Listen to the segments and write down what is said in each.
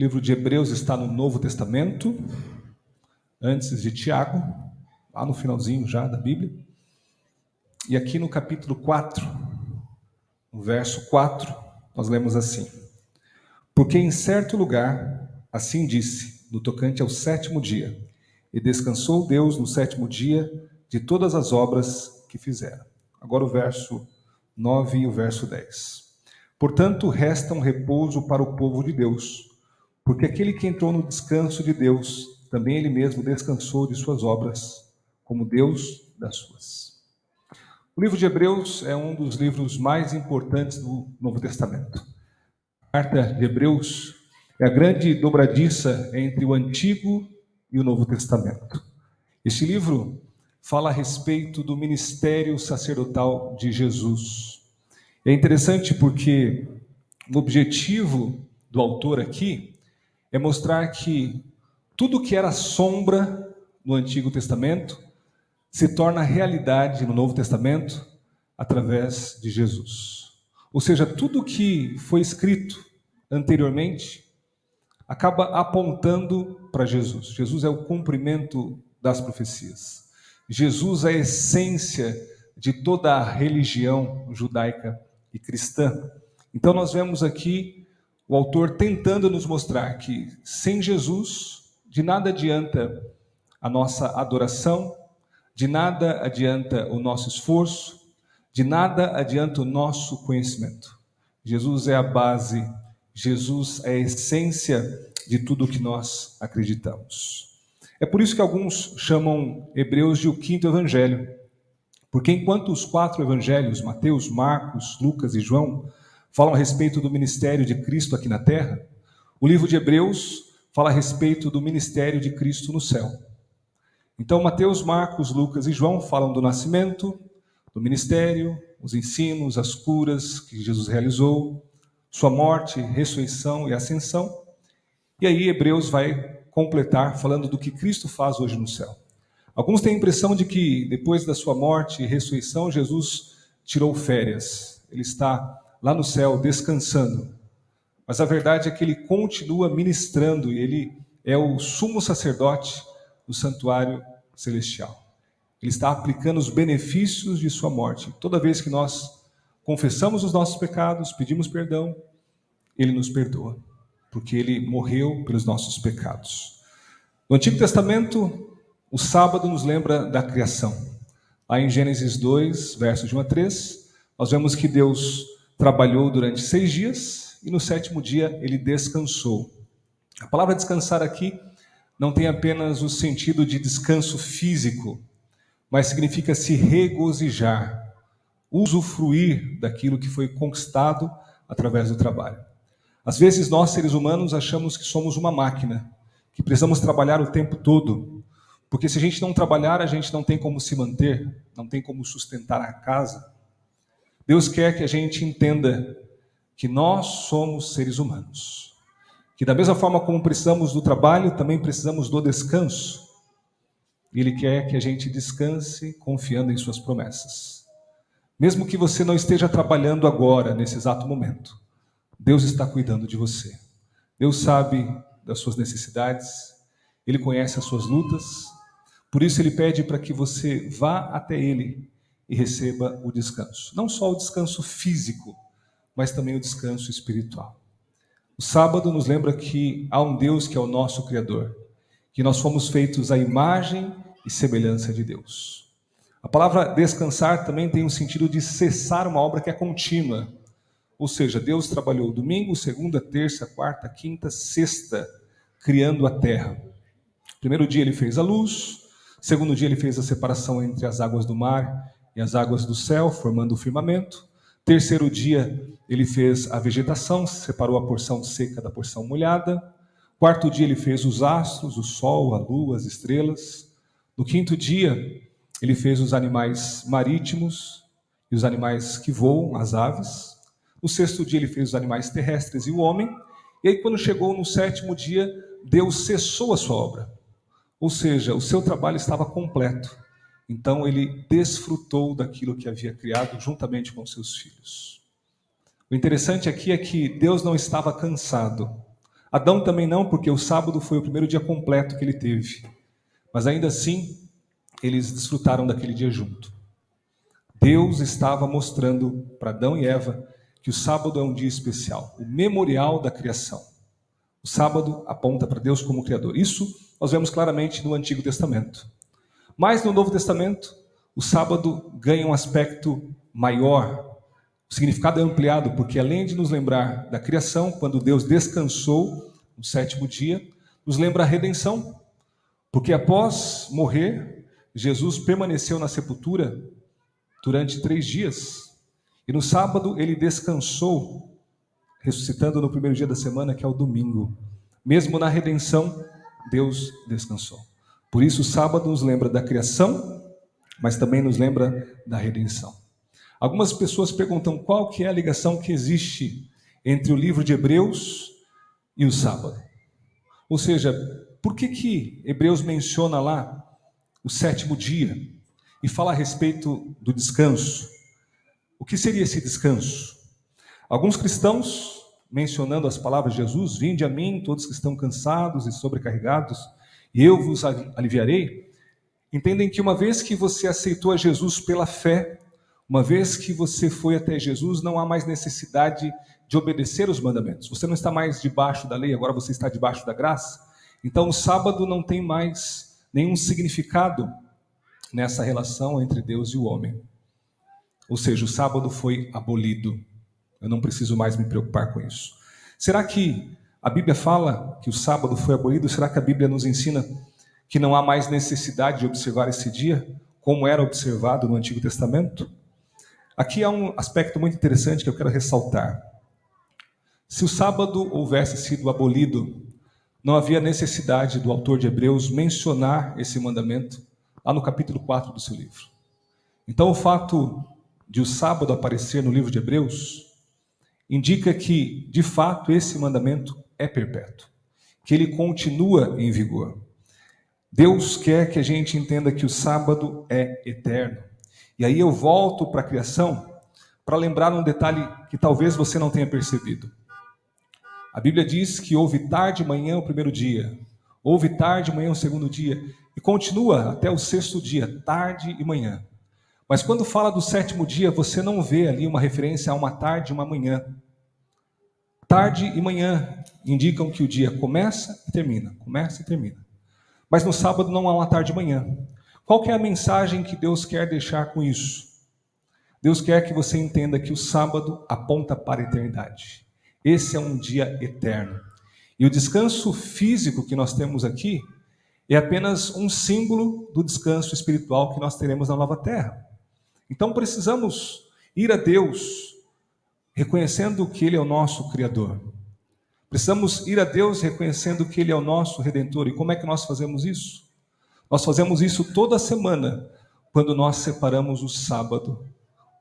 livro de Hebreus está no Novo Testamento, antes de Tiago, lá no finalzinho já da Bíblia. E aqui no capítulo 4, no verso 4, nós lemos assim: Porque em certo lugar, assim disse, no tocante ao sétimo dia, e descansou Deus no sétimo dia de todas as obras que fizera. Agora o verso 9 e o verso 10. Portanto, resta um repouso para o povo de Deus, porque aquele que entrou no descanso de Deus, também ele mesmo descansou de suas obras, como Deus das suas. O livro de Hebreus é um dos livros mais importantes do Novo Testamento. A carta de Hebreus é a grande dobradiça entre o Antigo e o Novo Testamento. Este livro fala a respeito do ministério sacerdotal de Jesus. É interessante porque o objetivo do autor aqui é mostrar que tudo que era sombra no Antigo Testamento se torna realidade no Novo Testamento através de Jesus. Ou seja, tudo que foi escrito anteriormente acaba apontando para Jesus. Jesus é o cumprimento das profecias. Jesus é a essência de toda a religião judaica e cristã. Então nós vemos aqui o autor tentando nos mostrar que sem Jesus, de nada adianta a nossa adoração, de nada adianta o nosso esforço, de nada adianta o nosso conhecimento. Jesus é a base, Jesus é a essência de tudo o que nós acreditamos. É por isso que alguns chamam Hebreus de o quinto evangelho, porque enquanto os 4 evangelhos, Mateus, Marcos, Lucas e João, falam a respeito do ministério de Cristo aqui na terra, o livro de Hebreus fala a respeito do ministério de Cristo no céu. Então, Mateus, Marcos, Lucas e João falam do nascimento, do ministério, os ensinos, as curas que Jesus realizou, sua morte, ressurreição e ascensão. E aí Hebreus vai completar falando do que Cristo faz hoje no céu. Alguns têm a impressão de que depois da sua morte e ressurreição, Jesus tirou férias. Ele está lá no céu descansando. Mas a verdade é que ele continua ministrando e ele é o sumo sacerdote do santuário celestial. Ele está aplicando os benefícios de sua morte. Toda vez que nós confessamos os nossos pecados, pedimos perdão, ele nos perdoa, porque ele morreu pelos nossos pecados. No Antigo Testamento, o sábado nos lembra da criação. Lá em Gênesis 2, versos de 1 a 3, nós vemos que Deus trabalhou durante 6 dias e no 7º dia ele descansou. A palavra descansar aqui não tem apenas o sentido de descanso físico, mas significa se regozijar, usufruir daquilo que foi conquistado através do trabalho. Às vezes nós, seres humanos, achamos que somos uma máquina, que precisamos trabalhar o tempo todo, porque se a gente não trabalhar, a gente não tem como se manter, não tem como sustentar a casa. Deus quer que a gente entenda que nós somos seres humanos, que da mesma forma como precisamos do trabalho, também precisamos do descanso. Ele quer que a gente descanse confiando em suas promessas. Mesmo que você não esteja trabalhando agora, nesse exato momento, Deus está cuidando de você. Deus sabe das suas necessidades, Ele conhece as suas lutas, por isso Ele pede para que você vá até Ele e receba o descanso. Não só o descanso físico, mas também o descanso espiritual. O sábado nos lembra que há um Deus que é o nosso Criador, que nós fomos feitos à imagem e semelhança de Deus. A palavra descansar também tem um sentido de cessar uma obra que é contínua. Ou seja, Deus trabalhou domingo, segunda, terça, quarta, quinta, sexta, criando a terra. Primeiro dia ele fez a luz, segundo dia ele fez a separação entre as águas do mar e as águas do céu, formando o firmamento. Terceiro dia ele fez a vegetação, separou a porção seca da porção molhada. Quarto dia ele fez os astros, o sol, a lua, as estrelas. No quinto dia ele fez os animais marítimos e os animais que voam, as aves. No sexto dia ele fez os animais terrestres e o homem. E aí quando chegou no 7º dia, Deus cessou a sua obra. Ou seja, o seu trabalho estava completo. Então ele desfrutou daquilo que havia criado juntamente com seus filhos. O interessante aqui é que Deus não estava cansado. Adão também não, porque o sábado foi o primeiro dia completo que ele teve. Mas ainda assim, eles desfrutaram daquele dia junto. Deus estava mostrando para Adão e Eva que o sábado é um dia especial, o memorial da criação. O sábado aponta para Deus como Criador. Isso nós vemos claramente no Antigo Testamento. Mas no Novo Testamento, o sábado ganha um aspecto maior. O significado é ampliado, porque além de nos lembrar da criação, quando Deus descansou no sétimo dia, nos lembra a redenção. Porque após morrer, Jesus permaneceu na sepultura durante 3 dias. E no sábado ele descansou, ressuscitando no primeiro dia da semana, que é o domingo. Mesmo na redenção, Deus descansou. Por isso o sábado nos lembra da criação, mas também nos lembra da redenção. Algumas pessoas perguntam qual que é a ligação que existe entre o livro de Hebreus e o sábado. Ou seja, por que Hebreus menciona lá o sétimo dia e fala a respeito do descanso? O que seria esse descanso? Alguns cristãos, mencionando as palavras de Jesus, vinde a mim todos que estão cansados e sobrecarregados, e eu vos aliviarei, entendem que uma vez que você aceitou a Jesus pela fé, uma vez que você foi até Jesus, não há mais necessidade de obedecer os mandamentos. Você não está mais debaixo da lei, agora você está debaixo da graça. Então o sábado não tem mais nenhum significado nessa relação entre Deus e o homem. Ou seja, o sábado foi abolido. Eu não preciso mais me preocupar com isso. Será que a Bíblia fala que o sábado foi abolido? Será que a Bíblia nos ensina que não há mais necessidade de observar esse dia, como era observado no Antigo Testamento? Aqui há um aspecto muito interessante que eu quero ressaltar. Se o sábado houvesse sido abolido, não havia necessidade do autor de Hebreus mencionar esse mandamento lá no capítulo 4 do seu livro. Então o fato de o sábado aparecer no livro de Hebreus indica que, de fato, esse mandamento é perpétuo, que ele continua em vigor. Deus quer que a gente entenda que o sábado é eterno. E aí eu volto para a criação para lembrar um detalhe que talvez você não tenha percebido. A Bíblia diz que houve tarde e manhã o primeiro dia, houve tarde e manhã o segundo dia, e continua até o sexto dia, tarde e manhã. Mas quando fala do sétimo dia, você não vê ali uma referência a uma tarde e uma manhã. Tarde e manhã indicam que o dia começa e termina, começa e termina. Mas no sábado não há uma tarde e manhã. Qual que é a mensagem que Deus quer deixar com isso? Deus quer que você entenda que o sábado aponta para a eternidade. Esse é um dia eterno. E o descanso físico que nós temos aqui é apenas um símbolo do descanso espiritual que nós teremos na nova terra. Então precisamos ir a Deus reconhecendo que Ele é o nosso Criador. Precisamos ir a Deus reconhecendo que Ele é o nosso Redentor. E como é que nós fazemos isso? Nós fazemos isso toda semana, quando nós separamos o sábado,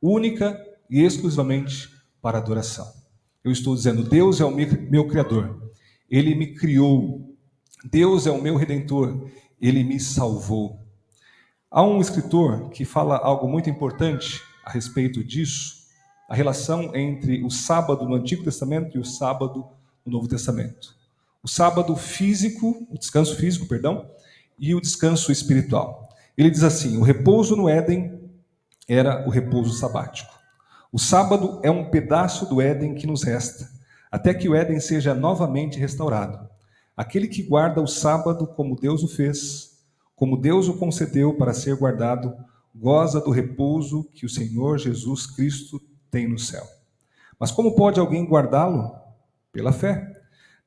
única e exclusivamente para adoração. Eu estou dizendo, Deus é o meu Criador. Ele me criou. Deus é o meu Redentor. Ele me salvou. Há um escritor que fala algo muito importante a respeito disso, a relação entre o sábado no Antigo Testamento e o sábado no Novo Testamento. O sábado físico, o descanso físico, perdão, e o descanso espiritual. Ele diz assim: o repouso no Éden era o repouso sabático. O sábado é um pedaço do Éden que nos resta, até que o Éden seja novamente restaurado. Aquele que guarda o sábado como Deus o fez, como Deus o concedeu para ser guardado, goza do repouso que o Senhor Jesus Cristo tem no céu. Mas como pode alguém guardá-lo? Pela fé.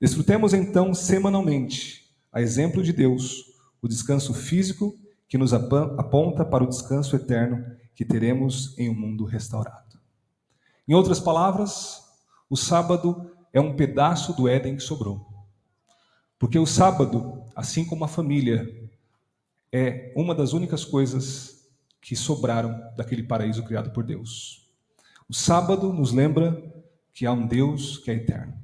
Desfrutemos então semanalmente, a exemplo de Deus, o descanso físico que nos aponta para o descanso eterno que teremos em um mundo restaurado. Em outras palavras, o sábado é um pedaço do Éden que sobrou. Porque o sábado, assim como a família, é uma das únicas coisas que sobraram daquele paraíso criado por Deus. O sábado nos lembra que há um Deus que é eterno.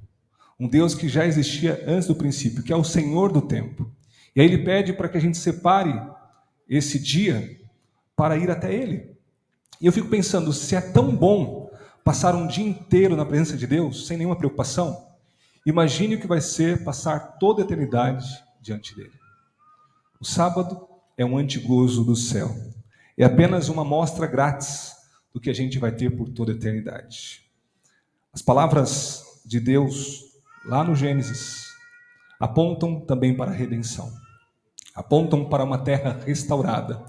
Um Deus que já existia antes do princípio, que é o Senhor do tempo. E aí Ele pede para que a gente separe esse dia para ir até Ele. E eu fico pensando, se é tão bom passar um dia inteiro na presença de Deus, sem nenhuma preocupação, Imagine o que vai ser passar toda a eternidade diante dele. O sábado é um antigozo do céu. É apenas uma amostra grátis do que a gente vai ter por toda a eternidade. As palavras de Deus, lá no Gênesis, apontam também para a redenção. Apontam para uma terra restaurada.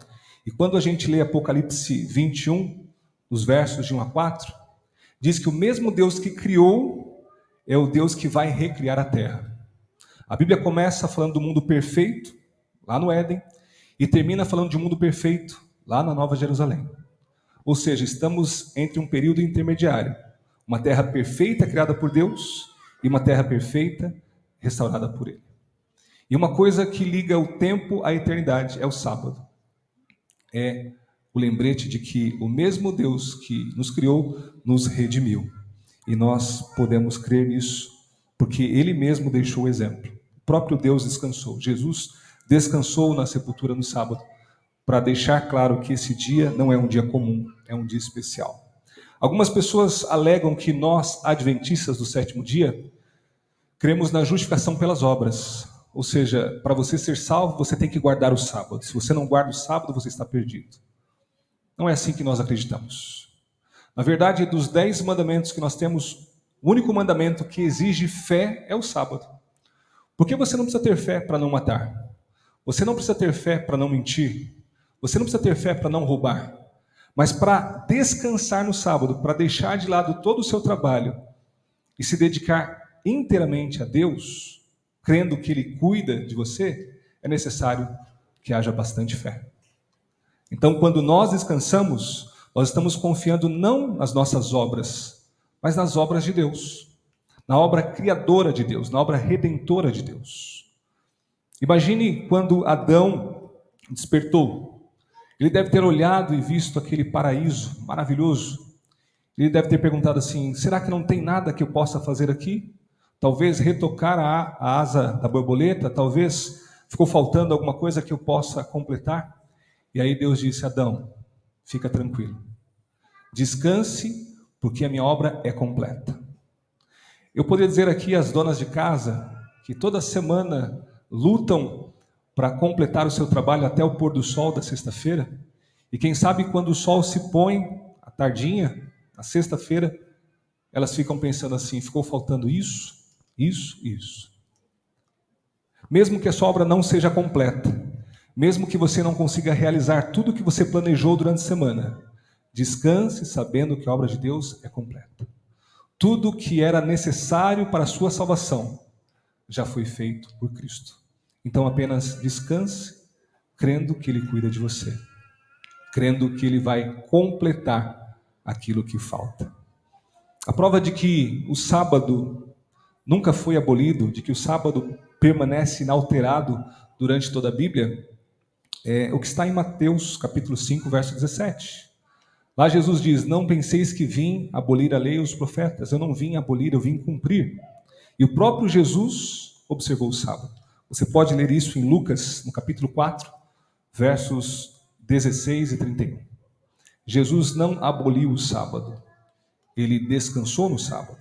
E quando a gente lê Apocalipse 21, os versos de 1 a 4, diz que o mesmo Deus que criou é o Deus que vai recriar a terra. A Bíblia começa falando do mundo perfeito, lá no Éden, e termina falando de um mundo perfeito, lá na Nova Jerusalém. Ou seja, estamos entre um período intermediário. Uma terra perfeita criada por Deus e uma terra perfeita restaurada por Ele. E uma coisa que liga o tempo à eternidade é o sábado. É o lembrete de que o mesmo Deus que nos criou nos redimiu. E nós podemos crer nisso, porque Ele mesmo deixou o exemplo. O próprio Deus descansou. Jesus descansou na sepultura no sábado, para deixar claro que esse dia não é um dia comum, é um dia especial. Algumas pessoas alegam que nós, adventistas do sétimo dia, cremos na justificação pelas obras. Ou seja, para você ser salvo, você tem que guardar o sábado. Se você não guarda o sábado, você está perdido. Não é assim que nós acreditamos. Na verdade, dos 10 mandamentos que nós temos, o único mandamento que exige fé é o sábado. Porque você não precisa ter fé para não matar. Você não precisa ter fé para não mentir. Você não precisa ter fé para não roubar. Mas para descansar no sábado, para deixar de lado todo o seu trabalho e se dedicar inteiramente a Deus, crendo que Ele cuida de você, é necessário que haja bastante fé. Então, quando nós descansamos, nós estamos confiando não nas nossas obras, mas nas obras de Deus, na obra criadora de Deus, na obra redentora de Deus. Imagine quando Adão despertou. Ele deve ter olhado e visto aquele paraíso maravilhoso. Ele deve ter perguntado assim: será que não tem nada que eu possa fazer aqui? Talvez retocar a asa da borboleta, talvez ficou faltando alguma coisa que eu possa completar. E aí Deus disse: Adão, fica tranquilo. Descanse, porque a minha obra é completa. Eu poderia dizer aqui às donas de casa que toda semana lutam para completar o seu trabalho até o pôr do sol da sexta-feira. E quem sabe quando o sol se põe, à tardinha, na sexta-feira, elas ficam pensando assim: ficou faltando isso, isso, isso. Mesmo que a sua obra não seja completa, mesmo que você não consiga realizar tudo o que você planejou durante a semana, descanse sabendo que a obra de Deus é completa. Tudo que era necessário para a sua salvação já foi feito por Cristo. Então apenas descanse, crendo que Ele cuida de você, crendo que Ele vai completar aquilo que falta. A prova de que o sábado nunca foi abolido, de que o sábado permanece inalterado durante toda a Bíblia, é o que está em Mateus capítulo 5, verso 17. Lá Jesus diz: não penseis que vim abolir a lei e os profetas. Eu não vim abolir, eu vim cumprir. E o próprio Jesus observou o sábado. Você pode ler isso em Lucas, no capítulo 4, versos 16 e 31. Jesus não aboliu o sábado. Ele descansou no sábado.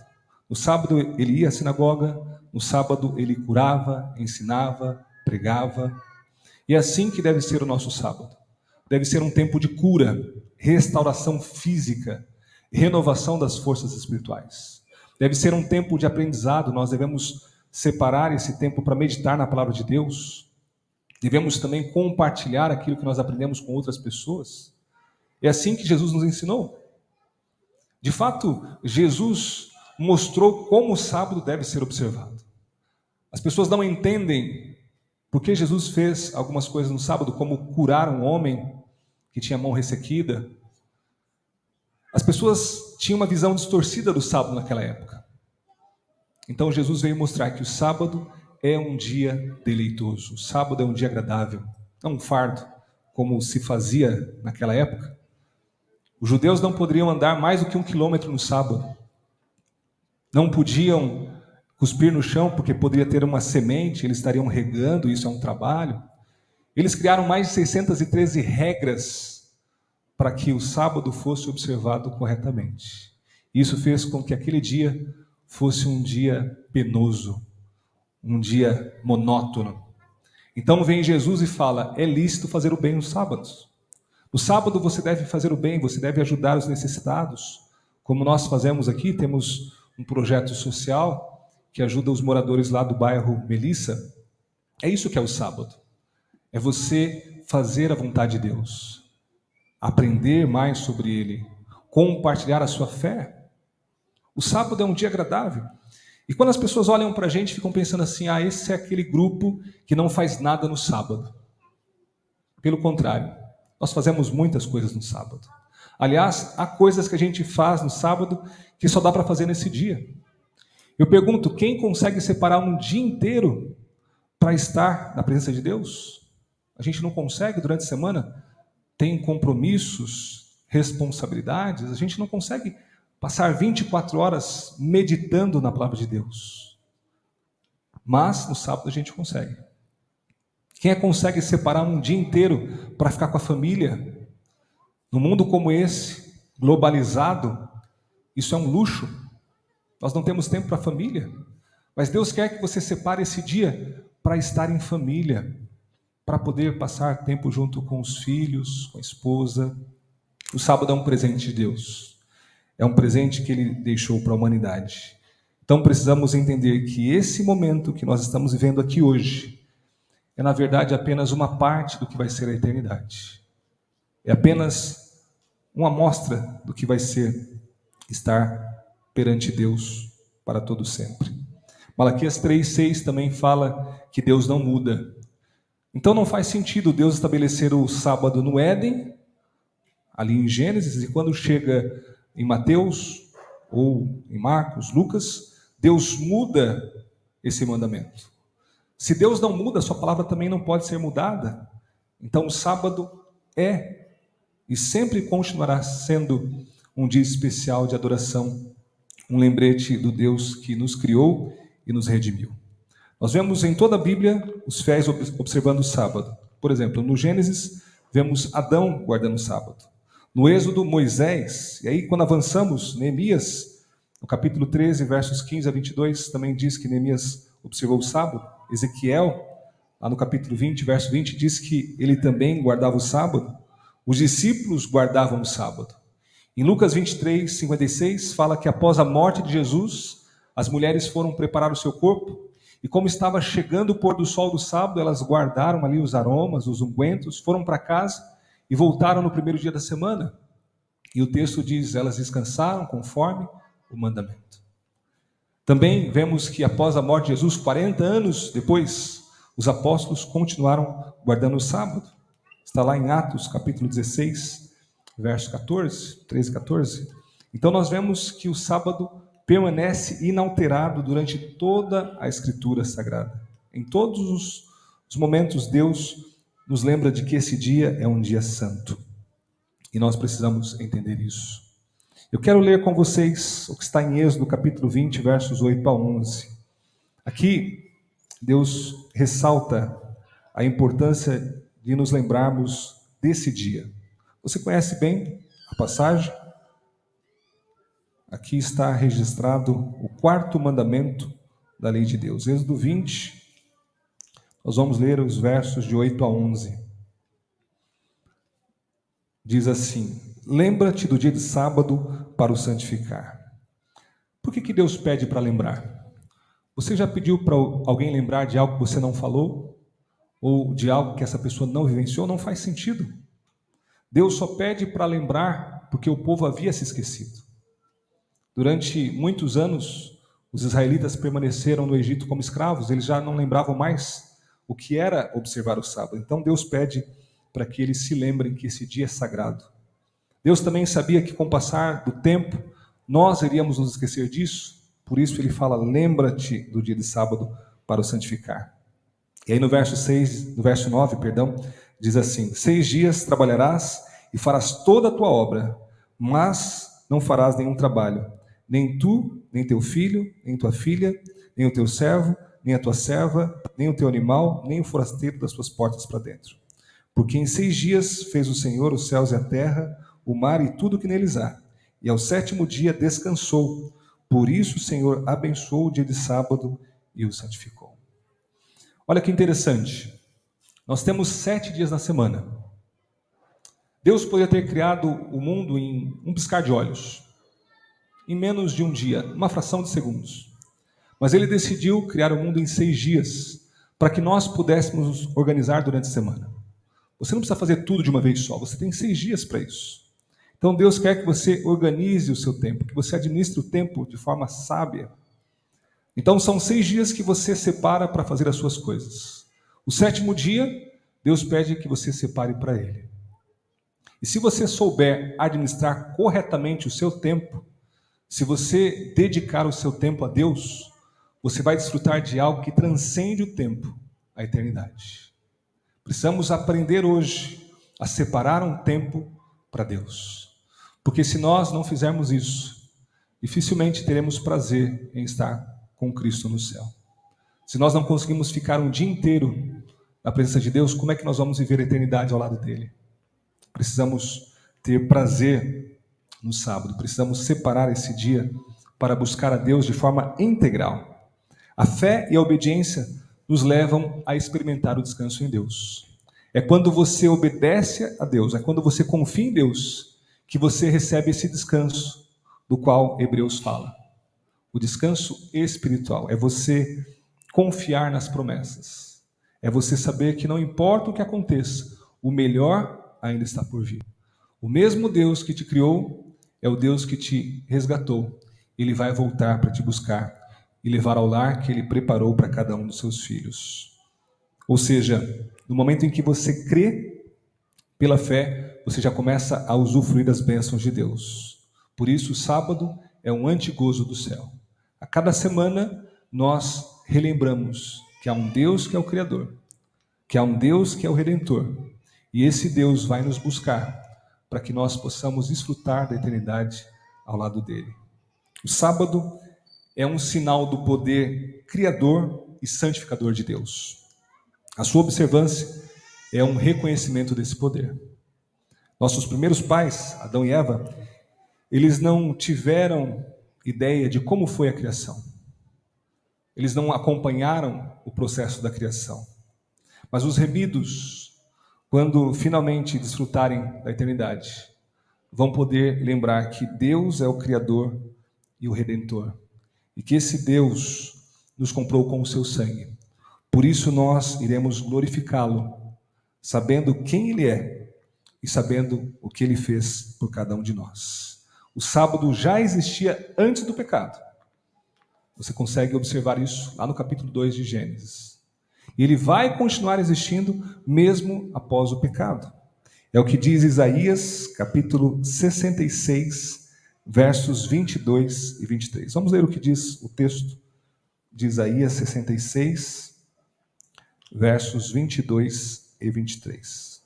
No sábado ele ia à sinagoga, no sábado ele curava, ensinava, pregava. E é assim que deve ser o nosso sábado. Deve ser um tempo de cura, restauração física, renovação das forças espirituais. Deve ser um tempo de aprendizado. Nós devemos separar esse tempo para meditar na palavra de Deus. Devemos também compartilhar aquilo que nós aprendemos com outras pessoas. É assim que Jesus nos ensinou. De fato, Jesus mostrou como o sábado deve ser observado. As pessoas não entendem porque Jesus fez algumas coisas no sábado, como curar um homem que tinha a mão ressequida. As pessoas tinham uma visão distorcida do sábado naquela época. Então Jesus veio mostrar que o sábado é um dia deleitoso, o sábado é um dia agradável, não um fardo, como se fazia naquela época. Os judeus não poderiam andar mais do que 1 quilômetro no sábado. Não podiam cuspir no chão, porque poderia ter uma semente, eles estariam regando, isso é um trabalho. Eles criaram mais de 613 regras para que o sábado fosse observado corretamente. Isso fez com que aquele dia fosse um dia penoso, um dia monótono. Então vem Jesus e fala: é lícito fazer o bem nos sábados. No sábado você deve fazer o bem, você deve ajudar os necessitados. Como nós fazemos aqui, temos um projeto social que ajuda os moradores lá do bairro Melissa. É isso que é o sábado. É você fazer a vontade de Deus, aprender mais sobre Ele, compartilhar a sua fé. O sábado é um dia agradável. E quando as pessoas olham para a gente, ficam pensando assim: ah, esse é aquele grupo que não faz nada no sábado. Pelo contrário, nós fazemos muitas coisas no sábado. Aliás, há coisas que a gente faz no sábado que só dá para fazer nesse dia. Eu pergunto: quem consegue separar um dia inteiro para estar na presença de Deus? A gente não consegue durante a semana, tem compromissos, responsabilidades, a gente não consegue passar 24 horas meditando na palavra de Deus. Mas no sábado a gente consegue. Quem consegue separar um dia inteiro para ficar com a família? No mundo como esse, globalizado, isso é um luxo. Nós não temos tempo para a família. Mas Deus quer que você separe esse dia para estar em família, para poder passar tempo junto com os filhos, com a esposa. O sábado é um presente de Deus. É um presente que Ele deixou para a humanidade. Então precisamos entender que esse momento que nós estamos vivendo aqui hoje é, na verdade, apenas uma parte do que vai ser a eternidade. É apenas uma amostra do que vai ser estar perante Deus para todo sempre. Malaquias 3:6 também fala que Deus não muda. Então não faz sentido Deus estabelecer o sábado no Éden, ali em Gênesis, e quando chega em Mateus, ou em Marcos, Lucas, Deus muda esse mandamento. Se Deus não muda, sua palavra também não pode ser mudada. Então o sábado é e sempre continuará sendo um dia especial de adoração, um lembrete do Deus que nos criou e nos redimiu. Nós vemos em toda a Bíblia os fiéis observando o sábado. Por exemplo, no Gênesis, vemos Adão guardando o sábado. No Êxodo, Moisés. E aí, quando avançamos, Neemias, no capítulo 13, versos 15 a 22, também diz que Neemias observou o sábado. Ezequiel, lá no capítulo 20, verso 20, diz que ele também guardava o sábado. Os discípulos guardavam o sábado. Em Lucas 23, 56, fala que após a morte de Jesus, as mulheres foram preparar o seu corpo, e como estava chegando o pôr do sol do sábado, elas guardaram ali os aromas, os ungüentos, foram para casa e voltaram no primeiro dia da semana. E o texto diz: elas descansaram conforme o mandamento. Também vemos que após a morte de Jesus, 40 anos depois, os apóstolos continuaram guardando o sábado. Está lá em Atos, capítulo 16, verso 14, 13 e 14. Então nós vemos que o sábado permanece inalterado durante toda a Escritura Sagrada. Em todos os momentos, Deus nos lembra de que esse dia é um dia santo. E nós precisamos entender isso. Eu quero ler com vocês o que está em Êxodo, capítulo 20, versos 8 a 11. Aqui, Deus ressalta a importância de nos lembrarmos desse dia. Você conhece bem a passagem? Aqui está registrado o quarto mandamento da lei de Deus. Êxodo 20, nós vamos ler os versos de 8 a 11. Diz assim: lembra-te do dia de sábado para o santificar. Por que Deus pede para lembrar? Você já pediu para alguém lembrar de algo que você não falou? Ou de algo que essa pessoa não vivenciou? Não faz sentido. Deus só pede para lembrar porque o povo havia se esquecido. Durante muitos anos, os israelitas permaneceram no Egito como escravos, eles já não lembravam mais o que era observar o sábado. Então Deus pede para que eles se lembrem que esse dia é sagrado. Deus também sabia que com o passar do tempo, nós iríamos nos esquecer disso, por isso ele fala: lembra-te do dia de sábado para o santificar. E aí no verso 9, diz assim: 6 dias trabalharás e farás toda a tua obra, mas não farás nenhum trabalho, nem tu, nem teu filho, nem tua filha, nem o teu servo, nem a tua serva, nem o teu animal, nem o forasteiro das tuas portas para dentro. Porque em 6 dias fez o Senhor os céus e a terra, o mar e tudo que neles há. E ao 7º dia descansou, Por isso o Senhor abençoou o dia de sábado e o santificou. Olha que interessante. Nós temos 7 dias na semana. Deus poderia ter criado o mundo em um piscar de olhos, em menos de um dia, uma fração de segundos. Mas Ele decidiu criar o mundo em 6 dias, para que nós pudéssemos nos organizar durante a semana. Você não precisa fazer tudo de uma vez só, você tem 6 dias para isso. Então Deus quer que você organize o seu tempo, que você administre o tempo de forma sábia. Então são 6 dias que você separa para fazer as suas coisas. O 7º dia, Deus pede que você separe para Ele. E se você souber administrar corretamente o seu tempo, se você dedicar o seu tempo a Deus, você vai desfrutar de algo que transcende o tempo, a eternidade. Precisamos aprender hoje a separar um tempo para Deus. Porque se nós não fizermos isso, dificilmente teremos prazer em estar com Cristo no céu. Se nós não conseguimos ficar um dia inteiro na presença de Deus, como é que nós vamos viver a eternidade ao lado dele? Precisamos ter prazer no sábado, precisamos separar esse dia para buscar a Deus de forma integral. A fé e a obediência nos levam a experimentar o descanso em Deus. É quando você obedece a Deus, é quando você confia em Deus, que você recebe esse descanso do qual Hebreus fala. O descanso espiritual é você confiar nas promessas. É você saber que não importa o que aconteça, o melhor ainda está por vir. O mesmo Deus que te criou é o Deus que te resgatou. Ele vai voltar para te buscar e levar ao lar que Ele preparou para cada um dos seus filhos. Ou seja, no momento em que você crê pela fé, você já começa a usufruir das bênçãos de Deus. Por isso, o sábado é um antigozo do céu. A cada semana, nós relembramos que há um Deus que é o Criador, que há um Deus que é o Redentor, e esse Deus vai nos buscar para que nós possamos desfrutar da eternidade ao lado dele. O sábado é um sinal do poder criador e santificador de Deus. A sua observância é um reconhecimento desse poder. Nossos primeiros pais, Adão e Eva, eles não tiveram ideia de como foi a criação. Eles não acompanharam o processo da criação. Mas os remidos, quando finalmente desfrutarem da eternidade, vão poder lembrar que Deus é o Criador e o Redentor. E que esse Deus nos comprou com o seu sangue. Por isso nós iremos glorificá-lo, sabendo quem Ele é e sabendo o que Ele fez por cada um de nós. O sábado já existia antes do pecado. Você consegue observar isso lá no capítulo 2 de Gênesis. E ele vai continuar existindo mesmo após o pecado. É o que diz Isaías, capítulo 66, versos 22 e 23. Vamos ler o que diz o texto de Isaías 66, versos 22 e 23.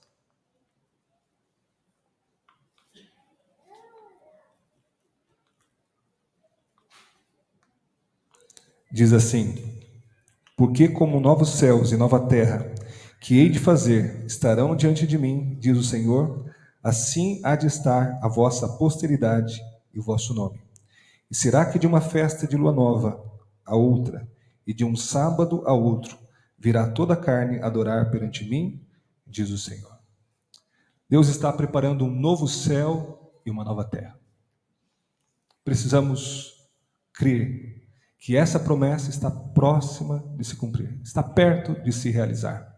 Diz assim: porque como novos céus e nova terra, que hei de fazer, estarão diante de mim, diz o Senhor, assim há de estar a vossa posteridade e o vosso nome. E será que de uma festa de lua nova a outra, e de um sábado a outro, virá toda a carne adorar perante mim, diz o Senhor. Deus está preparando um novo céu e uma nova terra. Precisamos crer que essa promessa está próxima de se cumprir, está perto de se realizar.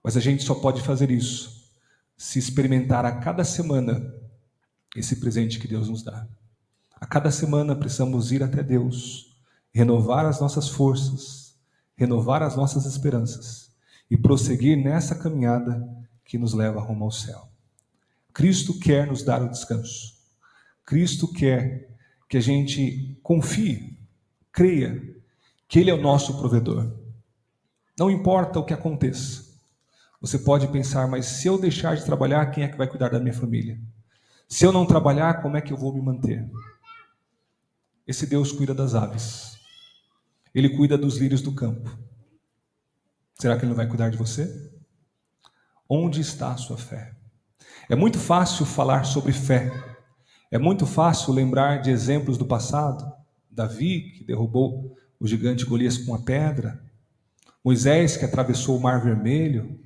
Mas a gente só pode fazer isso se experimentar a cada semana esse presente que Deus nos dá. A cada semana precisamos ir até Deus, renovar as nossas forças, renovar as nossas esperanças e prosseguir nessa caminhada que nos leva rumo ao céu. Cristo quer nos dar o descanso. Cristo quer que a gente confie, creia que Ele é o nosso provedor. Não importa o que aconteça. Você pode pensar, mas se eu deixar de trabalhar, quem é que vai cuidar da minha família? Se eu não trabalhar, como é que eu vou me manter? Esse Deus cuida das aves. Ele cuida dos lírios do campo. Será que Ele não vai cuidar de você? Onde está a sua fé? É muito fácil falar sobre fé. É muito fácil lembrar de exemplos do passado, Davi, que derrubou o gigante Golias com a pedra, Moisés, que atravessou o Mar Vermelho.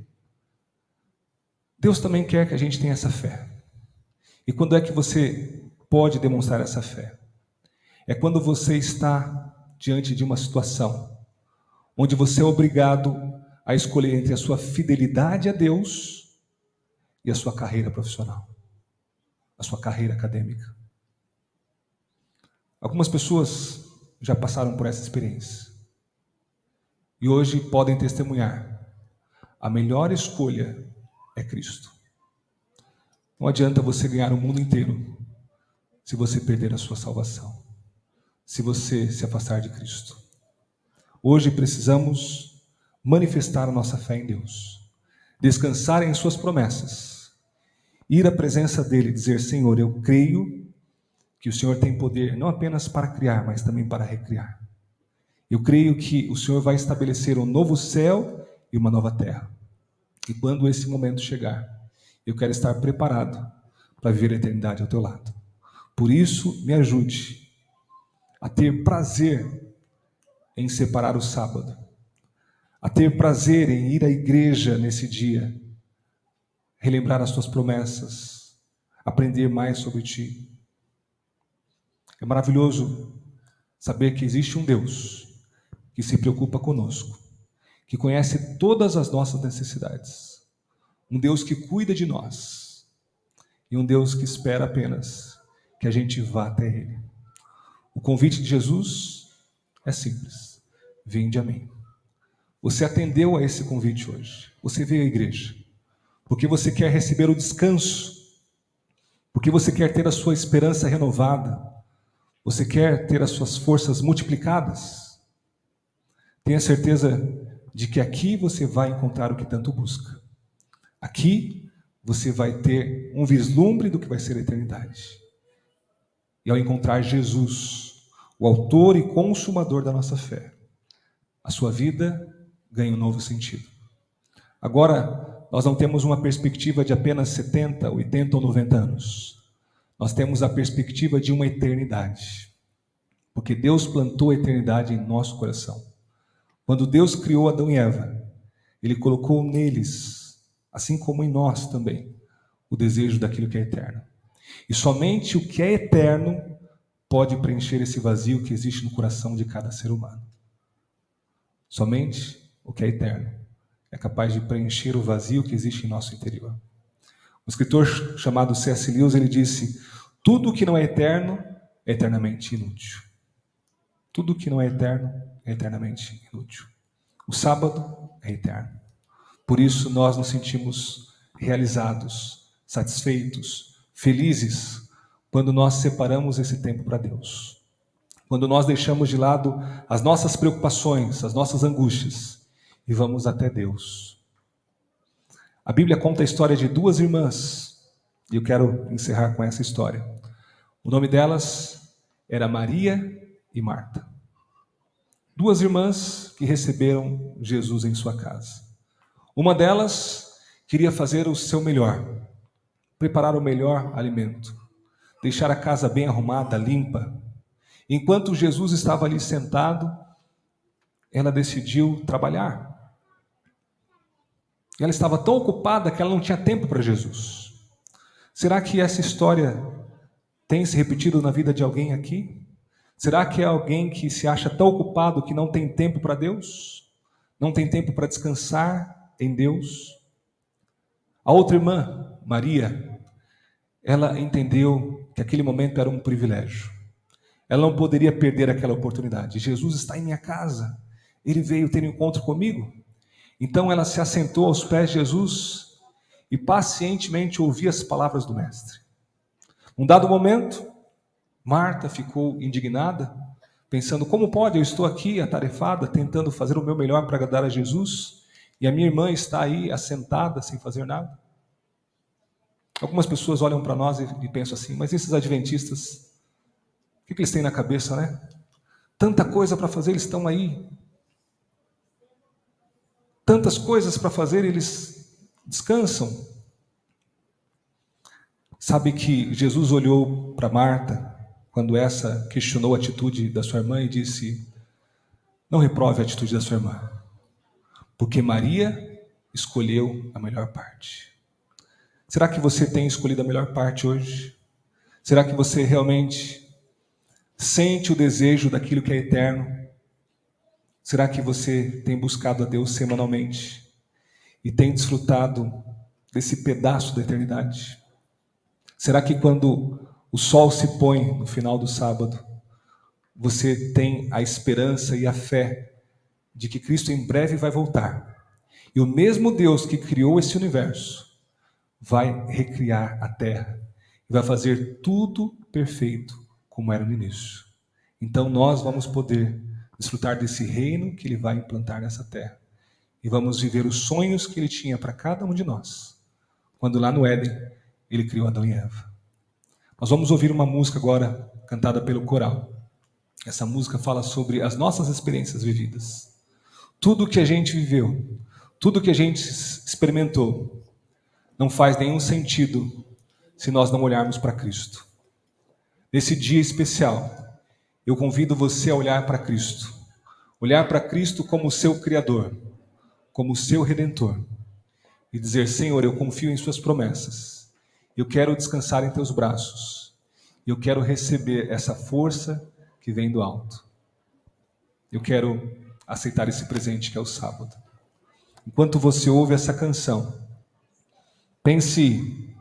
Deus também quer que a gente tenha essa fé. E quando é que você pode demonstrar essa fé? É quando você está diante de uma situação onde você é obrigado a escolher entre a sua fidelidade a Deus e a sua carreira profissional, a sua carreira acadêmica. Algumas pessoas já passaram por essa experiência e hoje podem testemunhar: a melhor escolha é Cristo. Não adianta você ganhar o mundo inteiro se você perder a sua salvação, se você se afastar de Cristo. Hoje precisamos manifestar a nossa fé em Deus, descansar em suas promessas, ir à presença dele e dizer: Senhor, eu creio que o Senhor tem poder não apenas para criar, mas também para recriar. Eu creio que o Senhor vai estabelecer um novo céu e uma nova terra. E quando esse momento chegar, eu quero estar preparado para viver a eternidade ao teu lado. Por isso, me ajude a ter prazer em separar o sábado, a ter prazer em ir à igreja nesse dia, relembrar as tuas promessas, aprender mais sobre ti. É maravilhoso saber que existe um Deus que se preocupa conosco, que conhece todas as nossas necessidades, um Deus que cuida de nós e um Deus que espera apenas que a gente vá até Ele. O convite de Jesus é simples: vinde a mim. Você atendeu a esse convite hoje. Você veio à igreja porque você quer receber o descanso, porque você quer ter a sua esperança renovada, você quer ter as suas forças multiplicadas. Tenha certeza de que aqui você vai encontrar o que tanto busca. Aqui você vai ter um vislumbre do que vai ser a eternidade. E ao encontrar Jesus, o autor e consumador da nossa fé, a sua vida ganha um novo sentido. Agora, nós não temos uma perspectiva de apenas 70, 80 ou 90 anos. Nós temos a perspectiva de uma eternidade. Porque Deus plantou a eternidade em nosso coração. Quando Deus criou Adão e Eva, Ele colocou neles, assim como em nós também, o desejo daquilo que é eterno. E somente o que é eterno pode preencher esse vazio que existe no coração de cada ser humano. Somente o que é eterno é capaz de preencher o vazio que existe em nosso interior. Um escritor chamado C.S. Lewis, ele disse: tudo que não é eterno é eternamente inútil. Tudo que não é eterno é eternamente inútil. O sábado é eterno. Por isso nós nos sentimos realizados, satisfeitos, felizes, quando nós separamos esse tempo para Deus. Quando nós deixamos de lado as nossas preocupações, as nossas angústias e vamos até Deus. A Bíblia conta a história de duas irmãs e eu quero encerrar com essa história. O nome delas era Maria e Marta. Duas irmãs que receberam Jesus em sua casa. Uma delas queria fazer o seu melhor, preparar o melhor alimento, deixar a casa bem arrumada, limpa. Enquanto Jesus estava ali sentado, ela decidiu trabalhar. Ela estava tão ocupada que ela não tinha tempo para Jesus. Será que essa história tem se repetido na vida de alguém aqui? Será que é alguém que se acha tão ocupado que não tem tempo para Deus? Não tem tempo para descansar em Deus? A outra irmã, Maria, ela entendeu que aquele momento era um privilégio. Ela não poderia perder aquela oportunidade. Jesus está em minha casa. Ele veio ter um encontro comigo. Então ela se assentou aos pés de Jesus e pacientemente ouvia as palavras do Mestre. Num dado momento, Marta ficou indignada, pensando: como pode? Eu estou aqui atarefada, tentando fazer o meu melhor para agradar a Jesus, e a minha irmã está aí assentada, sem fazer nada. Algumas pessoas olham para nós e pensam assim: mas esses adventistas, o que eles têm na cabeça, né? Tanta coisa para fazer, eles estão aí. Tantas coisas para fazer, eles descansam. Sabe que Jesus olhou para Marta quando essa questionou a atitude da sua irmã e disse: não reprove a atitude da sua irmã, porque Maria escolheu a melhor parte. Será que você tem escolhido a melhor parte hoje? Será que você realmente sente o desejo daquilo que é eterno? Será que você tem buscado a Deus semanalmente e tem desfrutado desse pedaço da eternidade? Será que quando o sol se põe no final do sábado, você tem a esperança e a fé de que Cristo em breve vai voltar? E o mesmo Deus que criou esse universo vai recriar a terra e vai fazer tudo perfeito como era no início. Então nós vamos poder desfrutar desse reino que Ele vai implantar nessa terra. E vamos viver os sonhos que Ele tinha para cada um de nós, quando lá no Éden Ele criou Adão e Eva. Nós vamos ouvir uma música agora, cantada pelo coral. Essa música fala sobre as nossas experiências vividas. Tudo que a gente viveu, tudo que a gente experimentou, não faz nenhum sentido se nós não olharmos para Cristo. Nesse dia especial, eu convido você a olhar para Cristo. Olhar para Cristo como o seu Criador, como o seu Redentor. E dizer: Senhor, eu confio em suas promessas. Eu quero descansar em teus braços. Eu quero receber essa força que vem do alto. Eu quero aceitar esse presente que é o sábado. Enquanto você ouve essa canção, pense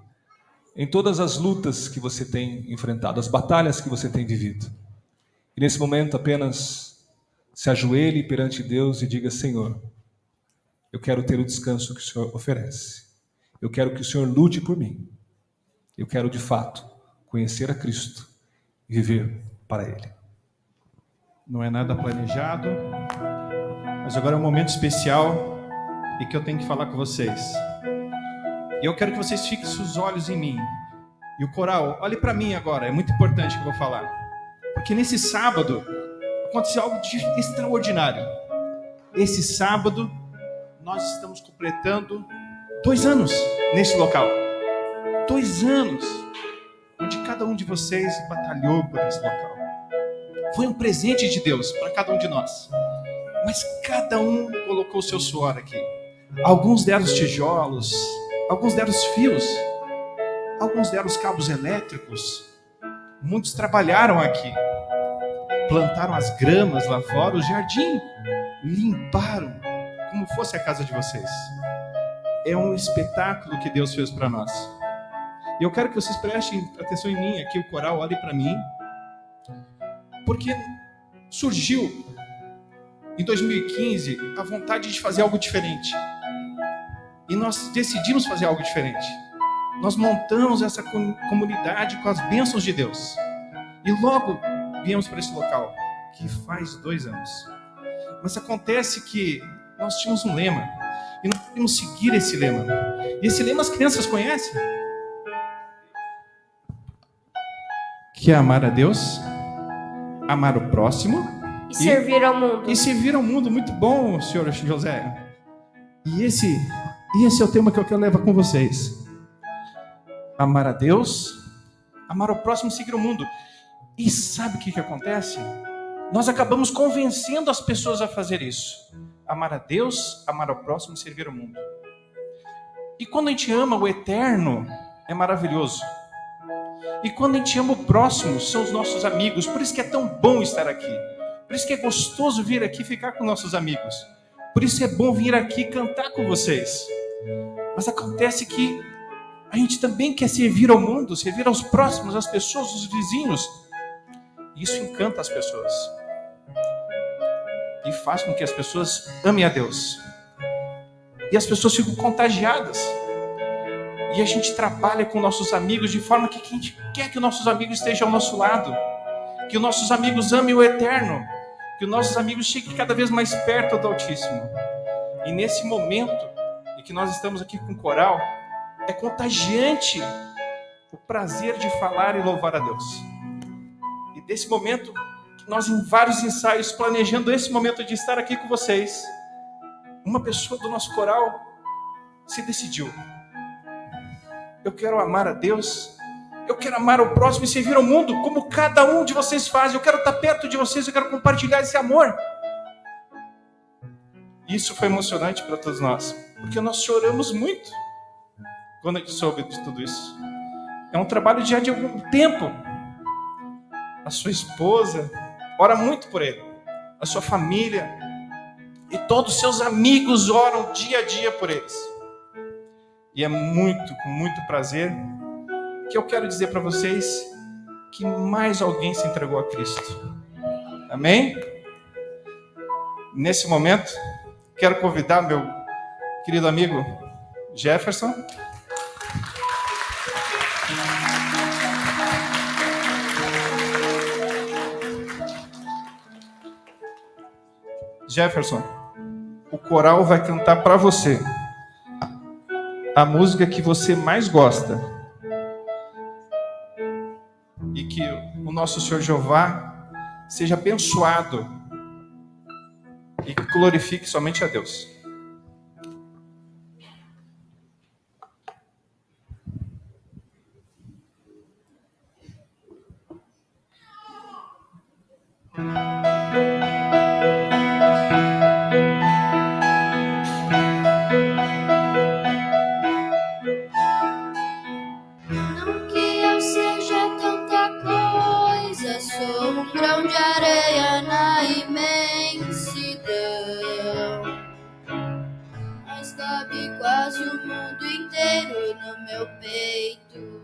em todas as lutas que você tem enfrentado, as batalhas que você tem vivido. E nesse momento apenas se ajoelhe perante Deus e diga: Senhor, eu quero ter o descanso que o Senhor oferece. Eu quero que o Senhor lute por mim. Eu quero de fato conhecer a Cristo e viver para Ele. Não é nada planejado, mas agora é um momento especial e que eu tenho que falar com vocês. E eu quero que vocês fixem os olhos em mim. E o coral, olhe para mim agora, é muito importante que eu vou falar. Porque nesse sábado aconteceu algo de extraordinário. Esse sábado nós estamos completando 2 anos nesse local. 2 anos onde cada um de vocês batalhou por esse local. Foi um presente de Deus para cada um de nós. Mas cada um colocou o seu suor aqui. Alguns deram os tijolos, alguns deram os fios, alguns deram os cabos elétricos. Muitos trabalharam aqui. Plantaram as gramas lá fora, o jardim. Limparam como fosse a casa de vocês. É um espetáculo que Deus fez para nós. E eu quero que vocês prestem atenção em mim, aqui o coral, olhe para mim. Porque surgiu em 2015 a vontade de fazer algo diferente. E nós decidimos fazer algo diferente. Nós montamos essa comunidade com as bênçãos de Deus. E logo viemos para esse local, que faz 2 anos. Mas acontece que nós tínhamos um lema. E nós queremos seguir esse lema. E esse lema as crianças conhecem. Que é amar a Deus, amar o próximo e servir ao mundo. E servir ao mundo. Muito bom, senhor José. E esse é o tema que eu quero levar com vocês. Amar a Deus, amar o próximo e seguir o mundo. E sabe o que acontece? Nós acabamos convencendo as pessoas a fazer isso. Amar a Deus, amar ao próximo e servir ao mundo. E quando a gente ama o eterno, é maravilhoso. E quando a gente ama o próximo, são os nossos amigos. Por isso que é tão bom estar aqui. Por isso que é gostoso vir aqui ficar com nossos amigos. Por isso é bom vir aqui cantar com vocês. Mas acontece que a gente também quer servir ao mundo, servir aos próximos, às pessoas, os vizinhos. E isso encanta as pessoas. E faz com que as pessoas amem a Deus. E as pessoas ficam contagiadas. E a gente trabalha com nossos amigos de forma que a gente quer que nossos amigos estejam ao nosso lado. Que os nossos amigos amem o eterno. Que os nossos amigos cheguem cada vez mais perto do Altíssimo. E nesse momento em que nós estamos aqui com o coral, é contagiante o prazer de falar e louvar a Deus. E desse momento, nós em vários ensaios, planejando esse momento de estar aqui com vocês, uma pessoa do nosso coral se decidiu. Eu quero amar a Deus Eu quero amar o próximo e servir ao mundo, como cada um de vocês faz. Eu quero estar perto de vocês, eu quero compartilhar esse amor. Isso foi emocionante para todos nós, porque nós choramos muito quando a gente soube de tudo isso. É um trabalho já de algum tempo. A sua esposa ora muito por ele, a sua família e todos os seus amigos oram dia a dia por eles. E é com muito prazer que eu quero dizer para vocês que mais alguém se entregou a Cristo. Amém? Nesse momento, quero convidar meu querido amigo Jefferson. Jefferson, o coral vai cantar para você a música que você mais gosta. E que o nosso Senhor Jeová seja abençoado e glorifique somente a Deus. Não que eu seja tanta coisa, sou um grão de areia na imensidão, mas cabe quase o mundo inteiro no meu peito.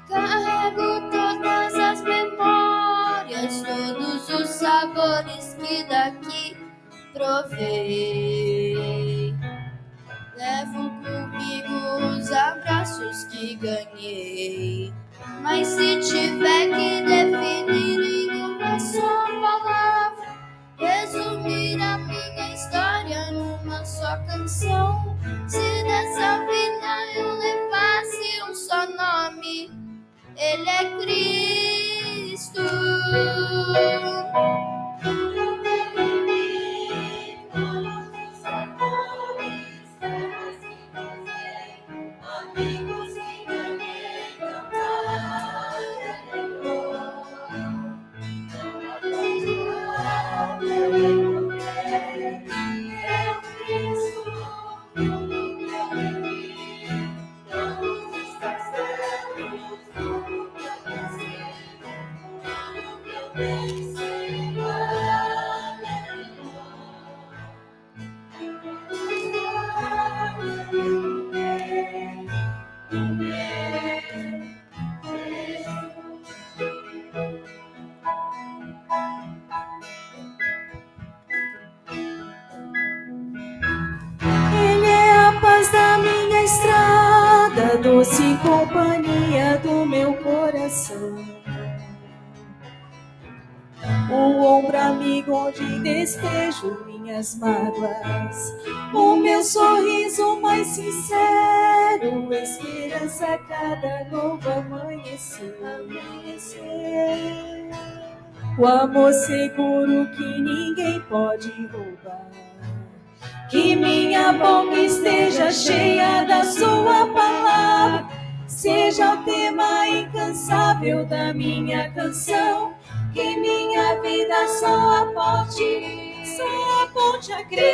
Carrego todas as memórias, todos os sabores que daqui provei. Levo comigo os abraços que ganhei. Mas se tiver que definir em uma só palavra, resumir a minha história numa só canção, se dessa vida eu levasse um só nome, ele é Cristo. Ele é a paz da minha estrada, doce companhia do meu coração. O ombro amigo onde despejo minhas mágoas, o meu sorriso mais sincero, esperança a cada novo amanhecer. O amor seguro que ninguém pode roubar. Que minha boca esteja cheia da sua palavra, seja o tema incansável da minha canção. Que minha vida só aponte a Cristo.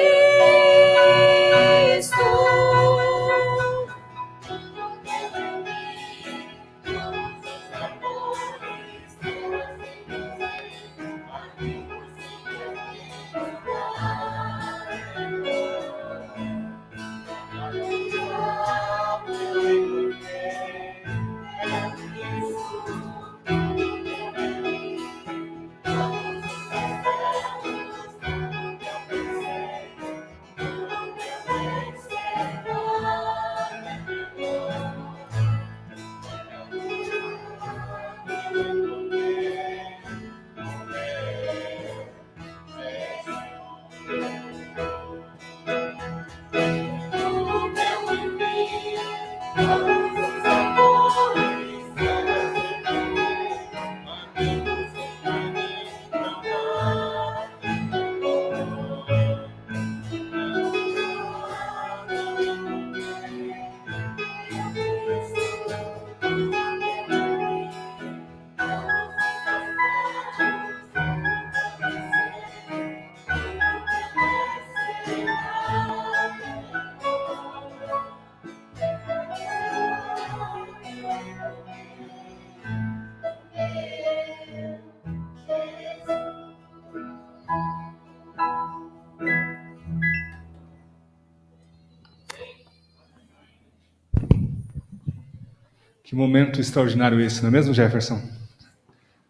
Que momento extraordinário esse, não é mesmo, Jefferson?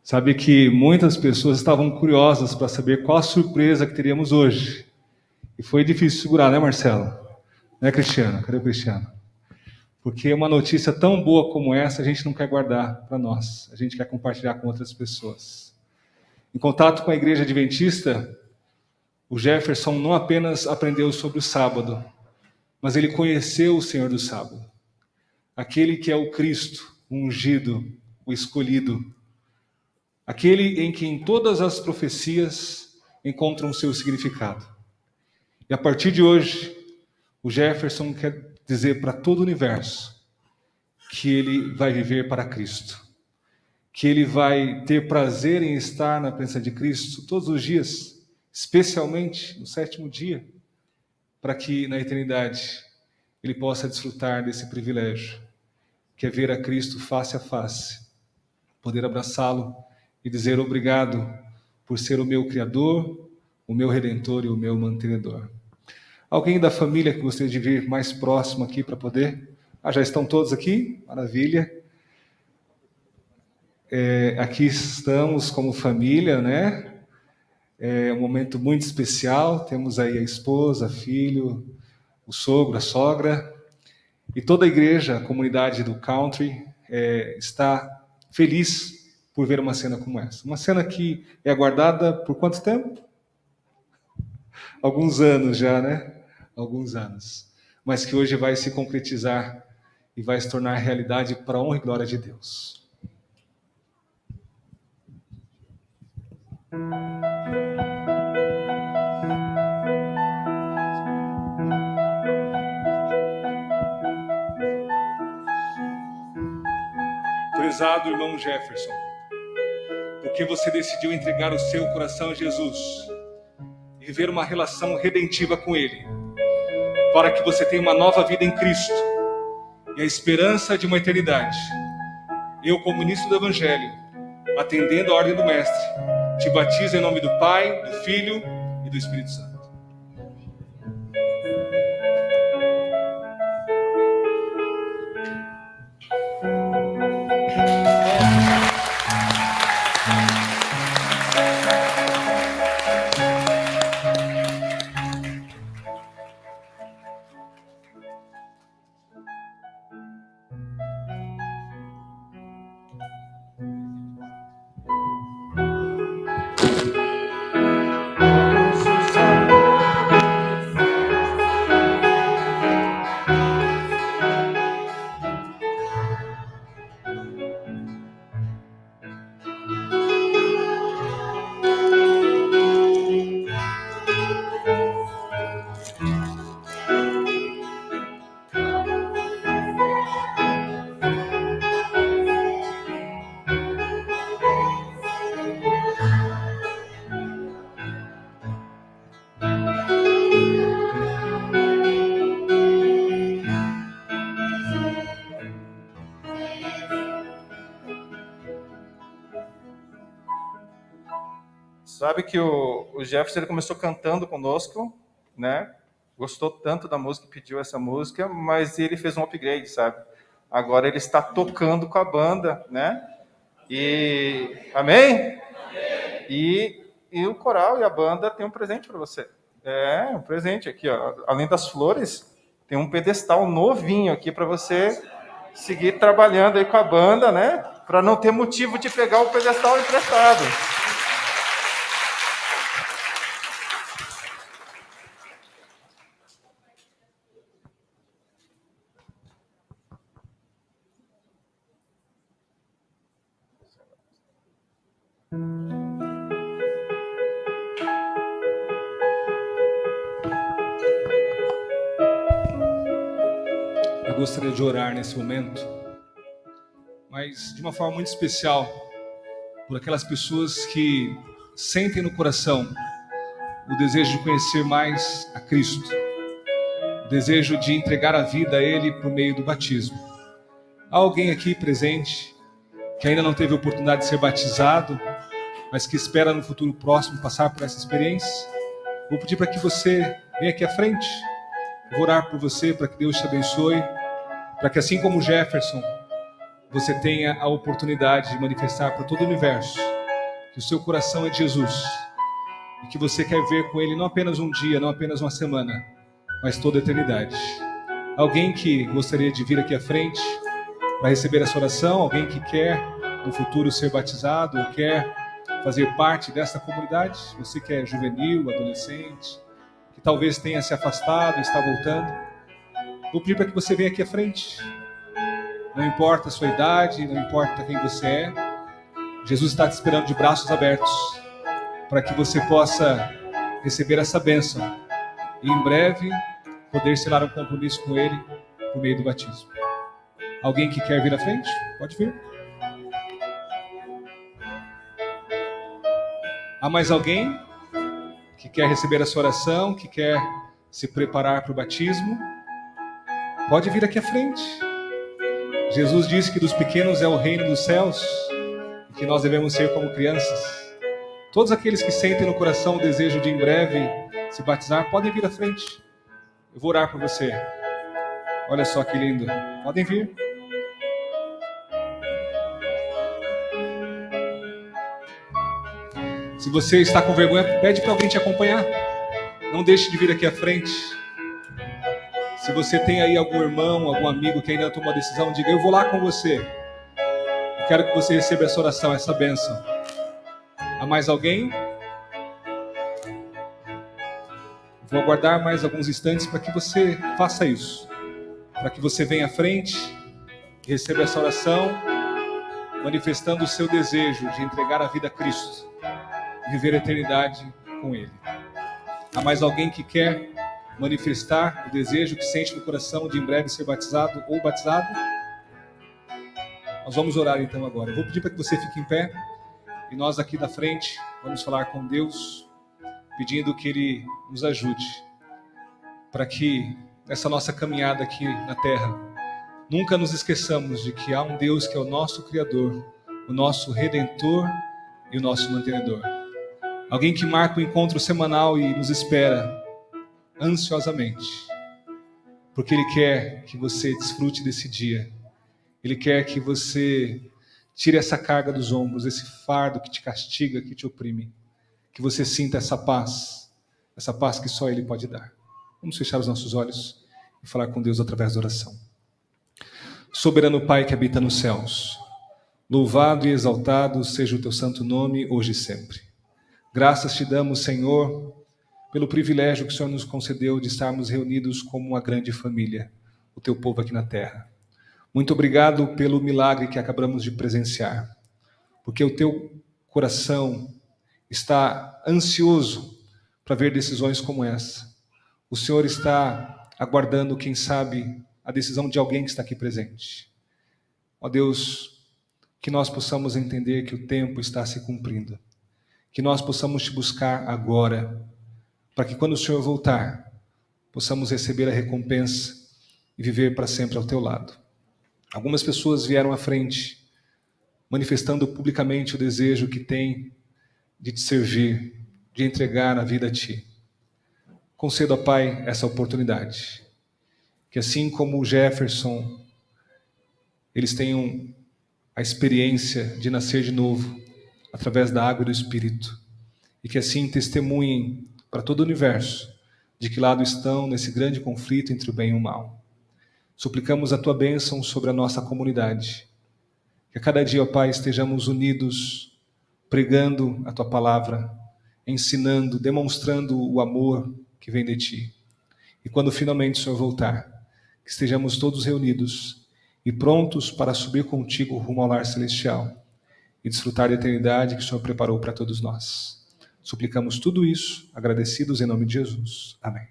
Sabe que muitas pessoas estavam curiosas para saber qual a surpresa que teríamos hoje. E foi difícil segurar, né, Marcelo? Né, Cristiano? Cadê o Cristiano? Porque uma notícia tão boa como essa a gente não quer guardar para nós. A gente quer compartilhar com outras pessoas. Em contato com a Igreja Adventista, o Jefferson não apenas aprendeu sobre o sábado, mas ele conheceu o Senhor do sábado. Aquele que é o Cristo, o ungido, o escolhido. Aquele em quem todas as profecias encontram o seu significado. E a partir de hoje, o Jefferson quer dizer para todo o universo que ele vai viver para Cristo. Que ele vai ter prazer em estar na presença de Cristo todos os dias, especialmente no 7º dia, para que na eternidade ele possa desfrutar desse privilégio, que é ver a Cristo face a face, poder abraçá-lo e dizer obrigado por ser o meu Criador, o meu Redentor e o meu Mantenedor. Alguém da família que gostaria de vir mais próximo aqui para poder? Já estão todos aqui? Maravilha. Aqui estamos como família, né? É um momento muito especial. Temos aí a esposa, filho, o sogro, a sogra. E toda a igreja, a comunidade do Country, está feliz por ver uma cena como essa. Uma cena que é aguardada por quanto tempo? Alguns anos já, né? Alguns anos. Mas que hoje vai se concretizar e vai se tornar realidade para a honra e glória de Deus. Prezado irmão Jefferson, porque você decidiu entregar o seu coração a Jesus e viver uma relação redentiva com Ele, para que você tenha uma nova vida em Cristo e a esperança de uma eternidade. Eu, como ministro do Evangelho, atendendo a ordem do Mestre, te batizo em nome do Pai, do Filho e do Espírito Santo. Sabe que o Jefferson ele começou cantando conosco, né? Gostou tanto da música, pediu essa música, mas ele fez um upgrade, sabe? Agora ele está tocando com a banda, né? E amém? E o coral e a banda tem um presente para você. Um presente aqui, ó. Além das flores, tem um pedestal novinho aqui para você seguir trabalhando aí com a banda, né? Para não ter motivo de pegar o pedestal emprestado. Eu gostaria de orar nesse momento, mas de uma forma muito especial, por aquelas pessoas que sentem no coração o desejo de conhecer mais a Cristo, o desejo de entregar a vida a Ele por meio do batismo. Há alguém aqui presente que ainda não teve a oportunidade de ser batizado, mas que espera no futuro próximo passar por essa experiência? Vou pedir para que você venha aqui à frente. Eu vou orar por você, para que Deus te abençoe, para que assim como Jefferson você tenha a oportunidade de manifestar para todo o universo que o seu coração é de Jesus e que você quer ver com Ele não apenas um dia, não apenas uma semana, mas toda a eternidade. Alguém que gostaria de vir aqui à frente para receber essa oração, alguém que quer no futuro ser batizado ou quer fazer parte dessa comunidade, você que é juvenil, adolescente, que talvez tenha se afastado e está voltando, vou pedir para que você venha aqui à frente. Não importa a sua idade, não importa quem você é, Jesus está te esperando de braços abertos para que você possa receber essa bênção e em breve poder selar um compromisso com Ele por meio do batismo. Alguém que quer vir à frente? Pode vir. Há mais alguém que quer receber essa oração, que quer se preparar para o batismo? Pode vir aqui à frente. Jesus disse que dos pequenos é o reino dos céus e que nós devemos ser como crianças. Todos aqueles que sentem no coração o desejo de em breve se batizar, podem vir à frente. Eu vou orar por você. Olha só que lindo. Podem vir. Se você está com vergonha, pede para alguém te acompanhar. Não deixe de vir aqui à frente. Se você tem aí algum irmão, algum amigo que ainda não tomou a decisão, diga: eu vou lá com você. Eu quero que você receba essa oração, essa bênção. Há mais alguém? Vou aguardar mais alguns instantes para que você faça isso. Para que você venha à frente e receba essa oração, manifestando o seu desejo de entregar a vida a Cristo e viver a eternidade com Ele. Há mais alguém que quer manifestar o desejo que sente no coração de em breve ser batizado ou batizado? Nós vamos orar então agora. Eu vou pedir para que você fique em pé e nós aqui da frente vamos falar com Deus, pedindo que Ele nos ajude para que nessa nossa caminhada aqui na terra nunca nos esqueçamos de que há um Deus que é o nosso Criador, o nosso Redentor e o nosso Mantenedor. Alguém que marca o encontro semanal e nos espera ansiosamente, porque Ele quer que você desfrute desse dia. Ele quer que você tire essa carga dos ombros, esse fardo que te castiga, que te oprime. Que você sinta essa paz que só Ele pode dar. Vamos fechar os nossos olhos e falar com Deus através da oração. Soberano Pai que habita nos céus, louvado e exaltado seja o Teu santo nome, hoje e sempre. Graças te damos, Senhor, pelo privilégio que o Senhor nos concedeu de estarmos reunidos como uma grande família, o Teu povo aqui na terra. Muito obrigado pelo milagre que acabamos de presenciar, porque o Teu coração está ansioso para ver decisões como essa. O Senhor está aguardando, quem sabe, a decisão de alguém que está aqui presente. Ó Deus, que nós possamos entender que o tempo está se cumprindo, que nós possamos te buscar agora, para que quando o Senhor voltar, possamos receber a recompensa e viver para sempre ao Teu lado. Algumas pessoas vieram à frente, manifestando publicamente o desejo que têm de te servir, de entregar a vida a Ti. Conceda, Pai, essa oportunidade. Que assim como o Jefferson, eles tenham a experiência de nascer de novo, através da água e do Espírito. E que assim testemunhem para todo o universo de que lado estão nesse grande conflito entre o bem e o mal. Suplicamos a Tua bênção sobre a nossa comunidade. Que a cada dia, ó Pai, estejamos unidos, pregando a Tua palavra, ensinando, demonstrando o amor que vem de Ti. E quando finalmente o Senhor voltar, que estejamos todos reunidos e prontos para subir contigo rumo ao lar celestial e desfrutar da eternidade que o Senhor preparou para todos nós. Suplicamos tudo isso, agradecidos em nome de Jesus. Amém.